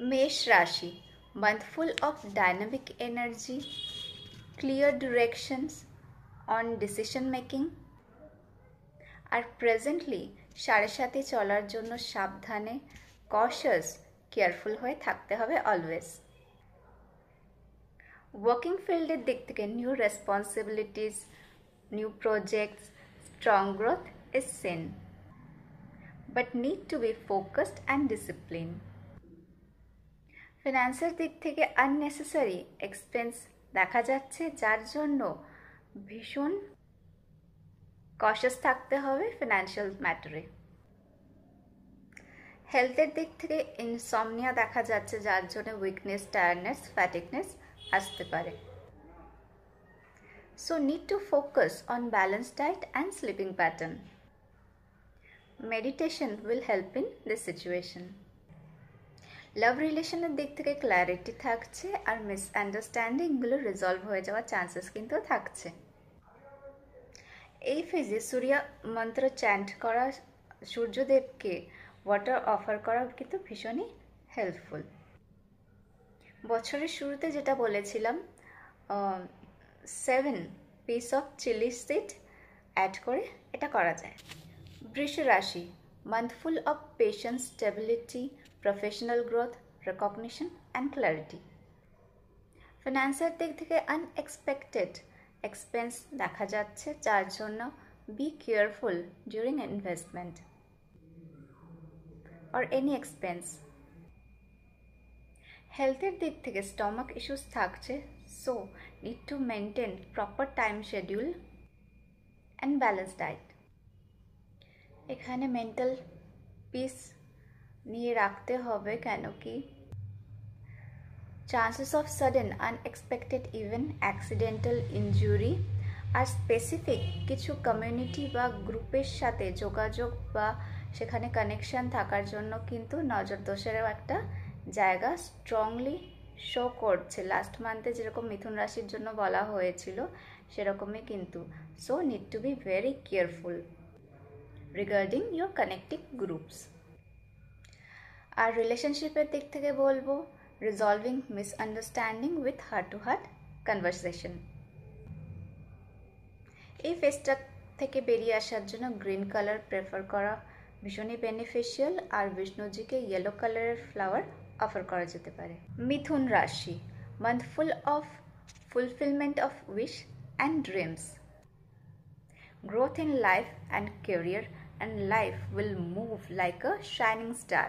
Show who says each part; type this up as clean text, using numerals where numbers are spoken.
Speaker 1: Mesh Rashi, month full of dynamic energy, clear directions on decision making, আর presently 7:30 চলার জন্য সাবধানে কশাস careful হয়ে থাকতে হবে অলওয়েজ। ওয়ার্কিং ফিল্ডের দিক থেকে new responsibilities, new projects, strong growth is seen, but need to be focused and discipline. ফিনান্সের দিক থেকে আননেসেসারি এক্সপেন্স দেখা যাচ্ছে, যার জন্য ভীষণ কশাস থাকতে হবে ফিনান্সিয়াল ম্যাটারে। হেলথের দিক থেকে ইনসমনিয়া দেখা যাচ্ছে, যার জন্য উইকনেস, টায়ার্ডনেস, ফ্যাটিকনেস আসতে পারে। So need to focus on balance diet and sleeping pattern. Meditation will help in this situation. Love রিলেশনের দিক থেকে ক্ল্যারিটি থাকছে, আর মিসআন্ডারস্ট্যান্ডিংগুলো রিজলভ হয়ে যাওয়ার চান্সেস কিন্তু থাকছে। এই ফেজে সূর্য মন্ত্র চ্যান্ট করা, সূর্যদেবকে ওয়াটার অফার করা কিন্তু ভীষণই হেল্পফুল। বছরের শুরুতে যেটা বলেছিলাম, 7 piece of chili seed add করে এটা করা যায়। বৃষ রাশি, month full of patience, stability, professional growth, recognition and clarity. ফিনান্সের দিক থেকে আনএক্সপেক্টেড এক্সপেন্স দেখা যাচ্ছে, যার জন্য be careful during investment or any expense. হেলথের দিক থেকে স্টমাক ইস্যুস থাকছে, so need to maintain proper time schedule and balance diet. এখানে মেন্টাল পিস নিয়ে রাখতে হবে, কেন কি chances of sudden unexpected even accidental injury R specific কিছু কমিউনিটি বা গ্রুপের সাথে যোগাযোগ বা সেখানে কানেকশন থাকার জন্য কিন্তু নজর দোষেরও একটা জায়গা স্ট্রংলি শো করছে। লাস্ট মান্থে যেরকম মিথুন রাশির জন্য বলা হয়েছিল সেরকমই কিন্তু। So need to be very careful regarding your connecting groups. আর রিলেশনশিপের দিক থেকে বলবো resolving misunderstanding with heart to heart conversation. এই ফেজটা থেকে বেরিয়ে আসার জন্য গ্রিন কালার প্রেফার করা ভীষণই বেনিফিশিয়াল, আর বিষ্ণুজিকে ইয়েলো কালারের ফ্লাওয়ার অফার করা যেতে পারে। মিথুন রাশি, month full of fulfilment of wish and dreams, growth in life and career, and life will move like a shining star.